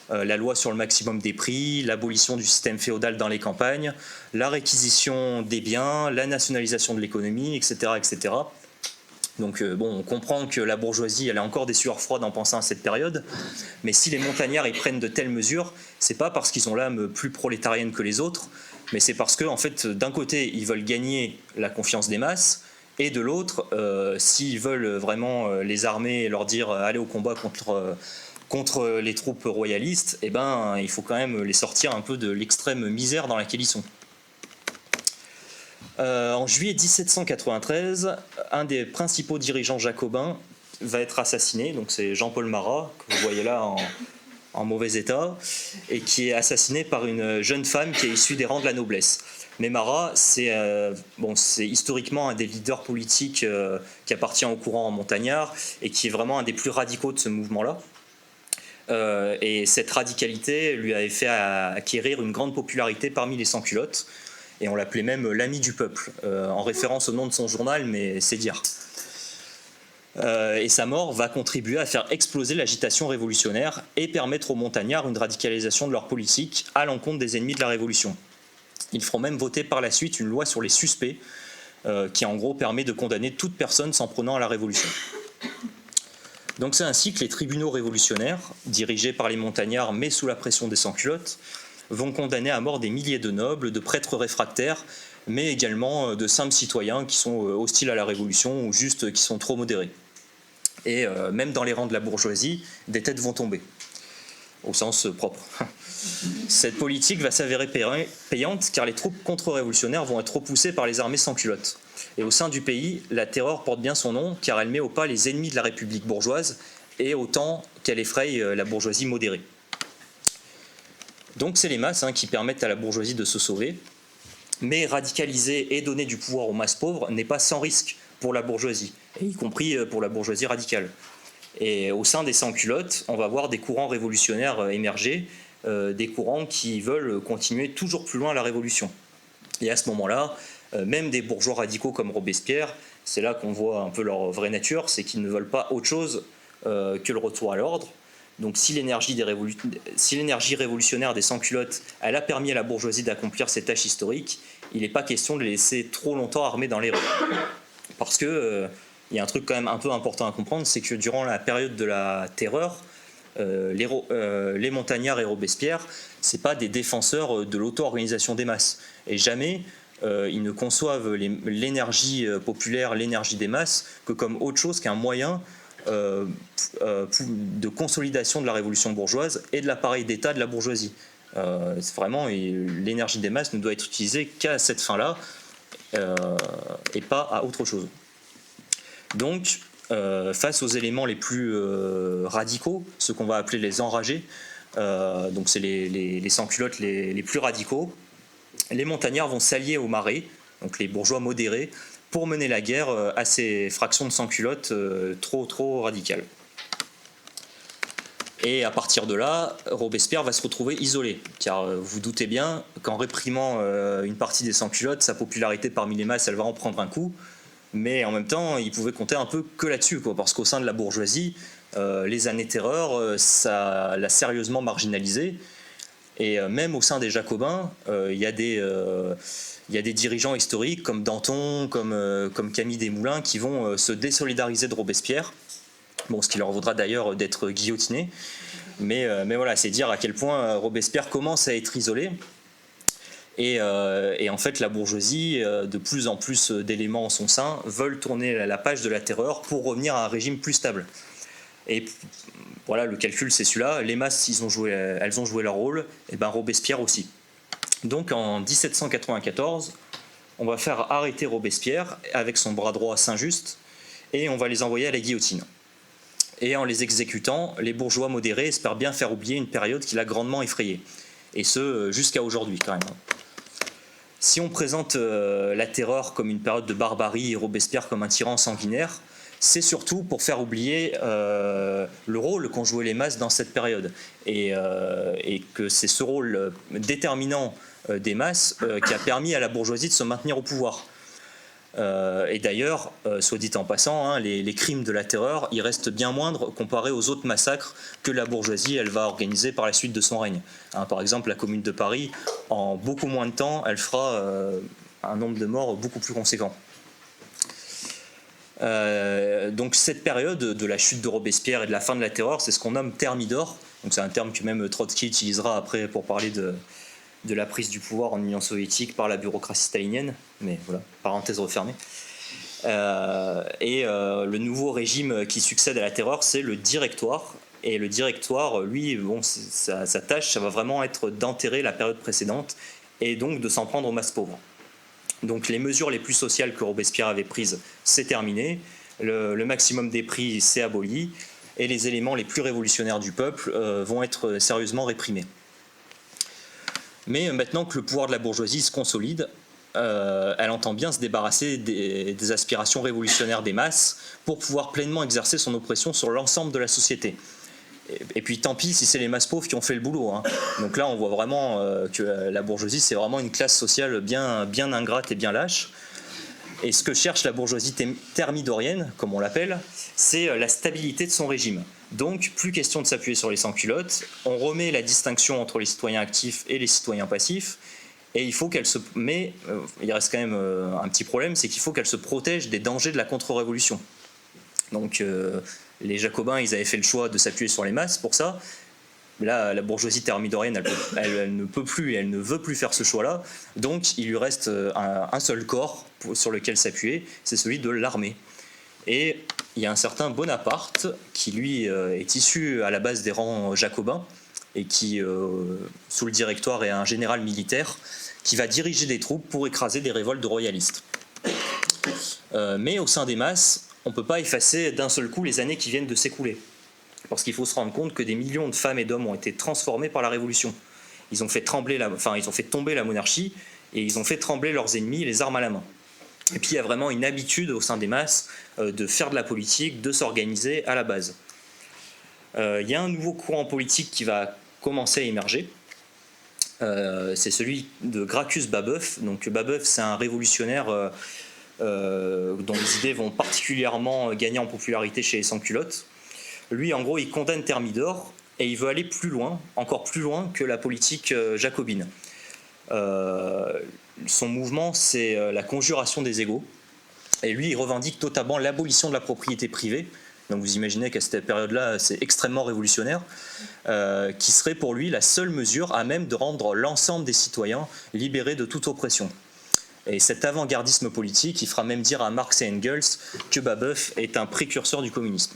A: La loi sur le maximum des prix, l'abolition du système féodal dans les campagnes, la réquisition des biens, la nationalisation de l'économie, etc., etc. Donc bon, on comprend que la bourgeoisie elle a encore des sueurs froides en pensant à cette période, mais si les montagnards ils prennent de telles mesures, c'est pas parce qu'ils ont l'âme plus prolétarienne que les autres, mais c'est parce que en fait, d'un côté, ils veulent gagner la confiance des masses, et de l'autre, s'ils veulent vraiment les armer et leur dire allez au combat contre les troupes royalistes, eh ben, il faut quand même les sortir un peu de l'extrême misère dans laquelle ils sont. En juillet 1793, un des principaux dirigeants jacobins va être assassiné, donc c'est Jean-Paul Marat, que vous voyez là en mauvais état, et qui est assassiné par une jeune femme qui est issue des rangs de la noblesse. Mais Marat, c'est historiquement un des leaders politiques qui appartient au courant montagnard et qui est vraiment un des plus radicaux de ce mouvement-là. Et cette radicalité lui avait fait acquérir une grande popularité parmi les sans-culottes, et on l'appelait même l'ami du peuple, en référence au nom de son journal, mais c'est dire. Et sa mort va contribuer à faire exploser l'agitation révolutionnaire et permettre aux montagnards une radicalisation de leur politique à l'encontre des ennemis de la Révolution. Ils feront même voter par la suite une loi sur les suspects, qui en gros permet de condamner toute personne s'en prenant à la Révolution. Donc c'est ainsi que les tribunaux révolutionnaires, dirigés par les montagnards mais sous la pression des sans-culottes, vont condamner à mort des milliers de nobles, de prêtres réfractaires, mais également de simples citoyens qui sont hostiles à la Révolution ou juste qui sont trop modérés. Et même dans les rangs de la bourgeoisie, des têtes vont tomber, au sens propre. Cette politique va s'avérer payante car les troupes contre-révolutionnaires vont être repoussées par les armées sans culottes. Et au sein du pays, la terreur porte bien son nom car elle met au pas les ennemis de la République bourgeoise et autant qu'elle effraie la bourgeoisie modérée. Donc c'est les masses qui permettent à la bourgeoisie de se sauver. Mais radicaliser et donner du pouvoir aux masses pauvres n'est pas sans risque pour la bourgeoisie, et y compris pour la bourgeoisie radicale. Et au sein des sans-culottes, on va voir des courants révolutionnaires émerger, des courants qui veulent continuer toujours plus loin la révolution. Et à ce moment-là, même des bourgeois radicaux comme Robespierre, c'est là qu'on voit un peu leur vraie nature, c'est qu'ils ne veulent pas autre chose que le retour à l'ordre. Donc si l'énergie révolutionnaire des sans-culottes, elle a permis à la bourgeoisie d'accomplir ses tâches historiques, il n'est pas question de les laisser trop longtemps armés dans les rues. Parce que y a un truc quand même un peu important à comprendre, c'est que durant la période de la terreur, les montagnards et Robespierre, c'est pas des défenseurs de l'auto-organisation des masses. Et jamais ils ne conçoivent l'énergie populaire, l'énergie des masses, que comme autre chose qu'un moyen de consolidation de la révolution bourgeoise et de l'appareil d'État de la bourgeoisie. C'est vraiment, l'énergie des masses ne doit être utilisée qu'à cette fin-là et pas à autre chose. Donc, face aux éléments les plus radicaux, ce qu'on va appeler les enragés, donc c'est les sans-culottes les plus radicaux, les montagnards vont s'allier aux marais, donc les bourgeois modérés, pour mener la guerre à ces fractions de sans-culottes trop radicales. Et à partir de là, Robespierre va se retrouver isolé, car vous doutez bien qu'en réprimant une partie des sans-culottes, sa popularité parmi les masses, elle va en prendre un coup, mais en même temps, il pouvait compter un peu que là-dessus, parce qu'au sein de la bourgeoisie, les années terreur, ça l'a sérieusement marginalisé, et même au sein des Jacobins, il y a des dirigeants historiques comme Danton, comme Camille Desmoulins, qui vont se désolidariser de Robespierre, ce qui leur vaudra d'ailleurs d'être guillotinés. Mais voilà, c'est dire à quel point Robespierre commence à être isolé. Et en fait, la bourgeoisie, de plus en plus d'éléments en son sein, veulent tourner la page de la terreur pour revenir à un régime plus stable. Et voilà, le calcul, c'est celui-là. Les masses, elles ont joué leur rôle, et Robespierre aussi. Donc en 1794, on va faire arrêter Robespierre avec son bras droit Saint-Just, et on va les envoyer à la guillotine. Et en les exécutant, les bourgeois modérés espèrent bien faire oublier une période qui l'a grandement effrayé. Et ce, jusqu'à aujourd'hui quand même. Si on présente la terreur comme une période de barbarie et Robespierre comme un tyran sanguinaire, c'est surtout pour faire oublier le rôle qu'ont joué les masses dans cette période. Et que c'est ce rôle déterminant des masses qui a permis à la bourgeoisie de se maintenir au pouvoir. Et d'ailleurs, soit dit en passant, les crimes de la terreur, ils restent bien moindres comparés aux autres massacres que la bourgeoisie elle va organiser par la suite de son règne. Par exemple, la Commune de Paris, en beaucoup moins de temps, elle fera un nombre de morts beaucoup plus conséquent. Donc cette période de la chute de Robespierre et de la fin de la terreur, c'est ce qu'on nomme thermidor. Donc c'est un terme que même Trotsky utilisera après pour parler de la prise du pouvoir en Union soviétique par la bureaucratie stalinienne, mais voilà, parenthèse refermée. Le nouveau régime qui succède à la terreur, c'est le directoire. Et le directoire, lui, sa tâche, ça va vraiment être d'enterrer la période précédente et donc de s'en prendre aux masses pauvres. Donc les mesures les plus sociales que Robespierre avait prises, c'est terminé, le maximum des prix, c'est aboli, et les éléments les plus révolutionnaires du peuple vont être sérieusement réprimés. Mais maintenant que le pouvoir de la bourgeoisie se consolide, elle entend bien se débarrasser des aspirations révolutionnaires des masses pour pouvoir pleinement exercer son oppression sur l'ensemble de la société. Et puis tant pis si c'est les masses pauvres qui ont fait le boulot. Hein. Donc là, on voit vraiment que la bourgeoisie, c'est vraiment une classe sociale bien ingrate et bien lâche. Et ce que cherche la bourgeoisie thermidorienne, comme on l'appelle, c'est la stabilité de son régime. Donc, plus question de s'appuyer sur les sans-culottes, on remet la distinction entre les citoyens actifs et les citoyens passifs, et il faut qu'elle se... Mais il reste quand même un petit problème, c'est qu'il faut qu'elle se protège des dangers de la contre-révolution. Donc, les Jacobins, ils avaient fait le choix de s'appuyer sur les masses pour ça. Là, la bourgeoisie thermidorienne, elle ne peut plus et elle ne veut plus faire ce choix-là. Donc, il lui reste un seul corps sur lequel s'appuyer, c'est celui de l'armée. Et il y a un certain Bonaparte qui, lui, est issu à la base des rangs jacobins et qui, sous le Directoire, est un général militaire qui va diriger des troupes pour écraser des révoltes de royalistes. Mais au sein des masses, on ne peut pas effacer d'un seul coup les années qui viennent de s'écouler. Parce qu'il faut se rendre compte que des millions de femmes et d'hommes ont été transformés par la Révolution. Ils ont fait tomber la monarchie et ils ont fait trembler leurs ennemis, les armes à la main. Et puis il y a vraiment une habitude au sein des masses de faire de la politique, de s'organiser à la base. Il y a un nouveau courant politique qui va commencer à émerger. C'est celui de Gracchus Babeuf. Donc Babeuf, c'est un révolutionnaire dont les idées vont particulièrement gagner en popularité chez les sans-culottes. Lui, en gros, il condamne Thermidor et il veut aller plus loin, encore plus loin que la politique jacobine. Son mouvement, c'est la conjuration des égaux. Et lui, il revendique notamment l'abolition de la propriété privée. Donc vous imaginez qu'à cette période-là, c'est extrêmement révolutionnaire, qui serait pour lui la seule mesure à même de rendre l'ensemble des citoyens libérés de toute oppression. Et cet avant-gardisme politique, il fera même dire à Marx et Engels que Babeuf est un précurseur du communisme.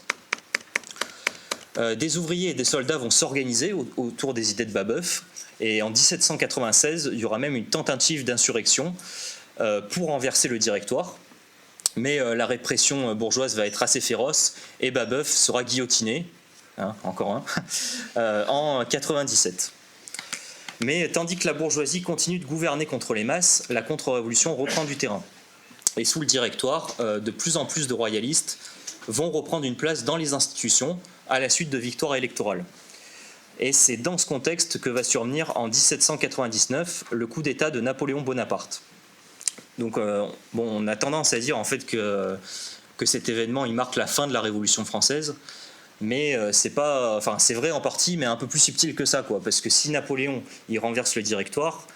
A: Des ouvriers et des soldats vont s'organiser autour des idées de Babeuf, et en 1796, il y aura même une tentative d'insurrection pour renverser le Directoire. Mais la répression bourgeoise va être assez féroce, et Babeuf sera guillotiné, hein, encore un, en 97. Mais tandis que la bourgeoisie continue de gouverner contre les masses, la contre-révolution reprend du terrain. Et sous le Directoire, de plus en plus de royalistes vont reprendre une place dans les institutions à la suite de victoires électorales. Et c'est dans ce contexte que va survenir en 1799 le coup d'État de Napoléon Bonaparte. Donc on a tendance à dire en fait que cet événement il marque la fin de la Révolution française, mais c'est vrai en partie, mais un peu plus subtil que ça, quoi. Parce que si Napoléon il renverse le Directoire,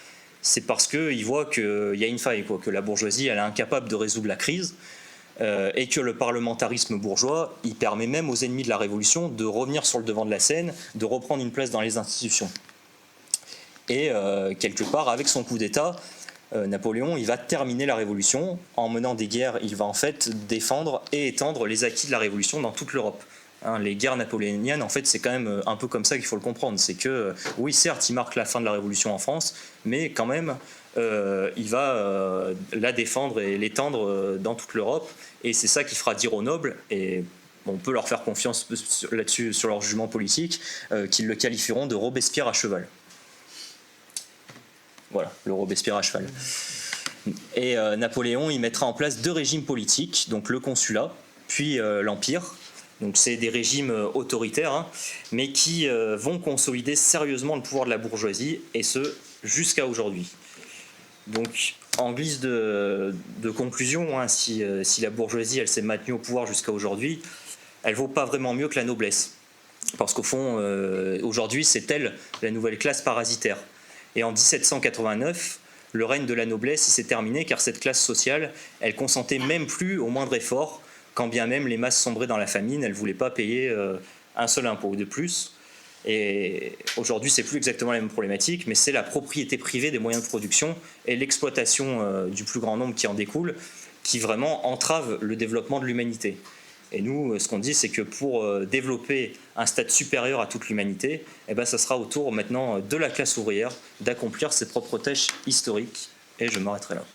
A: c'est parce qu'il voit qu'il y a une faille, quoi, que la bourgeoisie elle est incapable de résoudre la crise. Et que le parlementarisme bourgeois, il permet même aux ennemis de la Révolution de revenir sur le devant de la scène, de reprendre une place dans les institutions. Et quelque part, avec son coup d'État, Napoléon, il va terminer la Révolution. En menant des guerres, il va en fait défendre et étendre les acquis de la Révolution dans toute l'Europe. Hein, les guerres napoléoniennes, en fait, c'est quand même un peu comme ça qu'il faut le comprendre. C'est que, oui, certes, il marque la fin de la Révolution en France, mais quand même, il va la défendre et l'étendre dans toute l'Europe. Et c'est ça qui fera dire aux nobles, et on peut leur faire confiance là-dessus, sur leur jugement politique, qu'ils le qualifieront de Robespierre à cheval. Voilà, le Robespierre à cheval. Et Napoléon, il mettra en place deux régimes politiques, donc le consulat, puis l'Empire. Donc c'est des régimes autoritaires, hein, mais qui vont consolider sérieusement le pouvoir de la bourgeoisie, et ce, jusqu'à aujourd'hui. Donc, en guise de conclusion, hein, si la bourgeoisie elle s'est maintenue au pouvoir jusqu'à aujourd'hui, elle ne vaut pas vraiment mieux que la noblesse. Parce qu'au fond, aujourd'hui, c'est elle la nouvelle classe parasitaire. Et en 1789, le règne de la noblesse s'est terminé car cette classe sociale, elle consentait même plus au moindre effort, quand bien même les masses sombraient dans la famine, elle ne voulait pas payer un seul impôt de plus. Et aujourd'hui, c'est plus exactement la même problématique, mais c'est la propriété privée des moyens de production et l'exploitation du plus grand nombre qui en découle, qui vraiment entrave le développement de l'humanité. Et nous, ce qu'on dit, c'est que pour développer un stade supérieur à toute l'humanité, eh ben, ça sera au tour maintenant de la classe ouvrière d'accomplir ses propres tâches historiques. Et je m'arrêterai là.